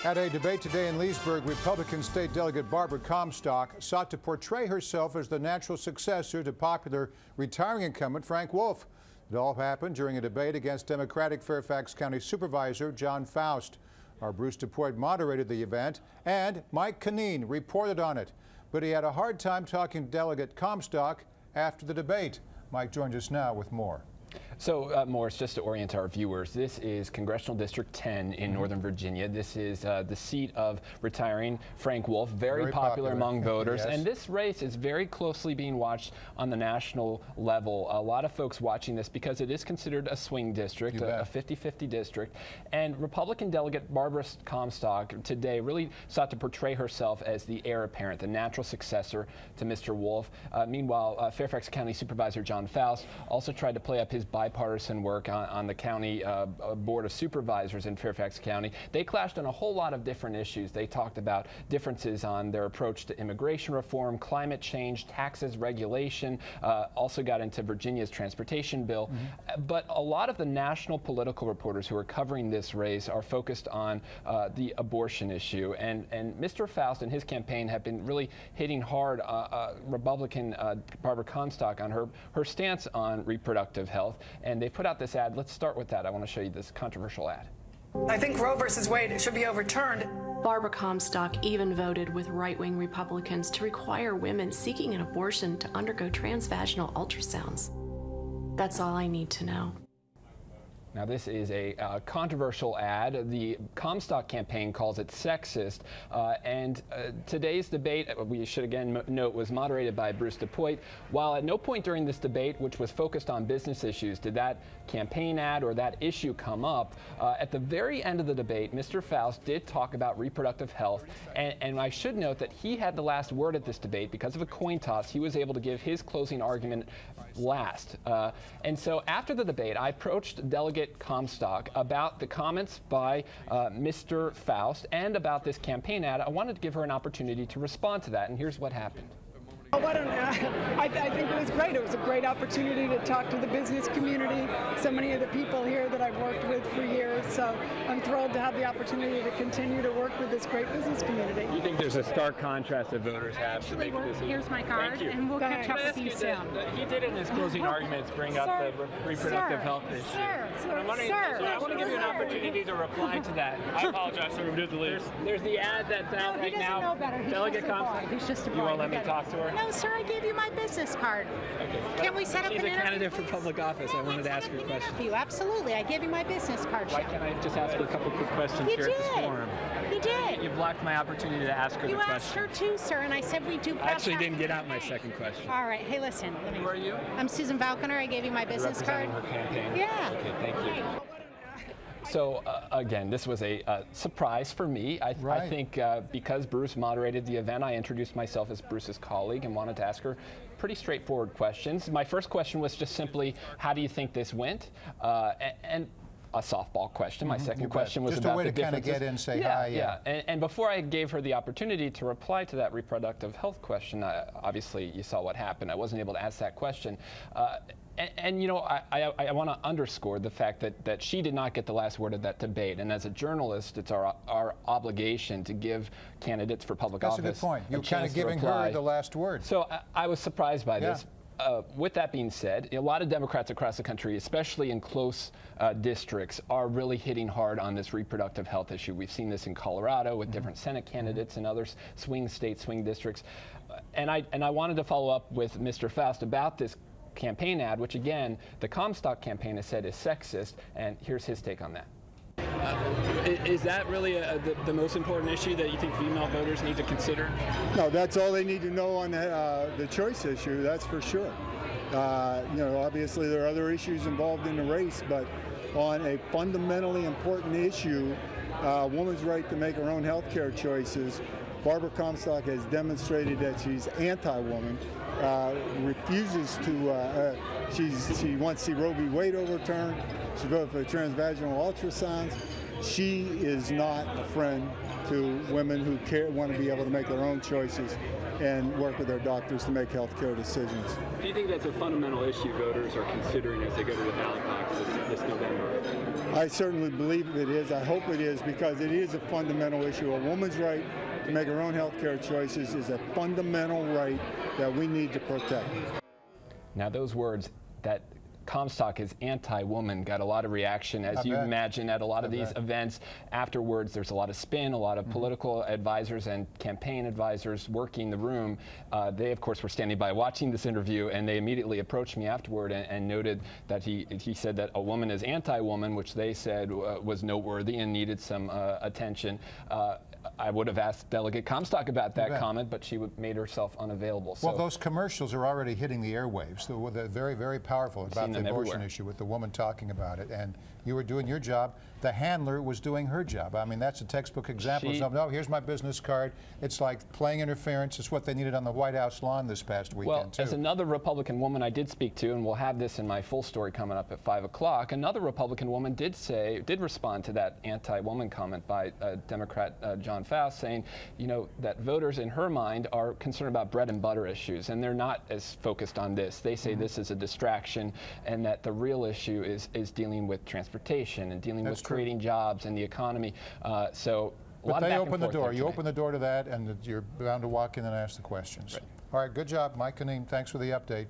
At a debate today in Leesburg, Republican State Delegate Barbara Comstock sought to portray herself as the natural successor to popular retiring incumbent Frank Wolf. It all happened during a debate against Democratic Fairfax County Supervisor John Faust. Our Bruce DuPoit moderated the event, and Mike Canine reported on it. But he had a hard time talking to Delegate Comstock after the debate. Mike joins us now with more. So, Morris, just to orient our viewers, this is Congressional District 10 in Northern Virginia. This is the seat of retiring Frank Wolf, very popular among voters. Yes. And this race is very closely being watched on the national level. A lot of folks watching this because it is considered a swing district, a 50-50 district. And Republican Delegate Barbara Comstock today really sought to portray herself as the heir apparent, the natural successor to Mr. Wolf. Meanwhile, Fairfax County Supervisor John Faust also tried to play up his bipartisan work on the county board of supervisors in Fairfax County. They clashed on a whole lot of different issues. They talked about differences on their approach to immigration reform, climate change, taxes, regulation, also got into Virginia's transportation bill. But a lot of the national political reporters who are covering this race are focused on the abortion issue. And Mr. Faust and his campaign have been really hitting hard Republican Barbara Comstock on her stance on reproductive health. And they put out this ad. Let's start with that. I want to show you this controversial ad. I think Roe versus Wade should be overturned. Barbara Comstock even voted with right-wing Republicans to require women seeking an abortion to undergo transvaginal ultrasounds. That's all I need to know. Now, this is a controversial ad. The Comstock campaign calls it sexist. Today's debate, we should again note, was moderated by Bruce DuPoit. While at no point during this debate, which was focused on business issues, did that campaign ad or that issue come up, at the very end of the debate, Mr. Faust did talk about reproductive health. And I should note that he had the last word at this debate. Because of a coin toss, he was able to give his closing argument last. And so after the debate, I approached Delegate Comstock about the comments by Mr. Faust and about this campaign ad. I wanted to give her an opportunity to respond to that, and here's what happened. I think it was great. It was a great opportunity to talk to the business community, so many of the people here that I've worked with for years. So I'm thrilled to have the opportunity to continue to work with this great business community. You think there's a stark contrast that voters have to make this? Here's my card, and we'll catch up with you soon. He did in his closing arguments bring up the reproductive health issue. I want to give you an opportunity to reply to that. I apologize, sir. There's the ad that's out right now. Know better. Delegate Comstock. He's just a boy. You won't let me talk to her? No, sir, I gave you my business card. Can we set up an interview? She's a candidate for public office. I wanted to ask her a question. Absolutely. I gave you my business card. Why can't I just ask her a couple quick questions here at this forum? You did. You blocked my opportunity to ask her the question. You asked her too, sir, and I said we do. I actually didn't get out my second question. All right. Hey, listen. Who are you? I'm Susan Falconer. I gave you my business card. Her campaign. Yeah. Okay, thank you. So, again, this was a surprise for me. I think because Bruce moderated the event, I introduced myself as Bruce's colleague and wanted to ask her pretty straightforward questions. My first question was just simply, how do you think this went? And a softball question. My second question was about the differences. Just a way to kind of get in, say hi. Yeah. And before I gave her the opportunity to reply to that reproductive health question, obviously you saw what happened. I wasn't able to ask that question. And you know, I want to underscore the fact that she did not get the last word of that debate. And as a journalist, it's our obligation to give candidates for public office. That's a good point. You're kind of giving her the last word. So I was surprised by this. With that being said, a lot of Democrats across the country, especially in close districts, are really hitting hard on this reproductive health issue. We've seen this in Colorado with different Senate candidates and other swing states, swing districts. And I wanted to follow up with Mr. Faust about this campaign ad, which again, the Comstock campaign has said is sexist, and here's his take on that. Is that really the most important issue that you think female voters need to consider? No, that's all they need to know on the choice issue, that's for sure. You know, obviously there are other issues involved in the race, but on a fundamentally important issue, a woman's right to make her own health care choices, Barbara Comstock has demonstrated that she's anti-woman, refuses to, she wants to see Roe v. Wade overturned, she voted for transvaginal ultrasounds, she is not a friend to women who want to be able to make their own choices and work with their doctors to make health care decisions. Do you think that's a fundamental issue voters are considering as they go to the ballot box this November? I certainly believe it is. I hope it is, because it is a fundamental issue. A woman's right to make her own health care choices is a fundamental right that we need to protect. Now, those words, that Comstock is anti-woman, got a lot of reaction, as you imagine, at a lot of these events. Afterwards, there's a lot of spin, a lot of political advisors and campaign advisors working the room. They, of course, were standing by watching this interview, and they immediately approached me afterward and noted that he said that a woman is anti-woman, which they said was noteworthy and needed some attention. I would have asked Delegate Comstock about that comment, but she made herself unavailable. Well, those commercials are already hitting the airwaves. They're very, very powerful about the abortion issue, with the woman talking about it. And you were doing your job. The handler was doing her job. I mean, that's a textbook example of something. No, here's my business card. It's like playing interference. It's what they needed on the White House lawn this past weekend, too. As another Republican woman I did speak to, and we'll have this in my full story coming up at 5 o'clock, another Republican woman did respond to that anti-woman comment by Democrat John Faust, saying, you know, that voters in her mind are concerned about bread and butter issues, and they're not as focused on this. They say this is a distraction, and that the real issue is dealing with transportation and dealing with creating jobs and the economy. But they open the door. You open the door to that, and you're bound to walk in and ask the questions. Right. All right, good job, Mike Canine. Thanks for the update.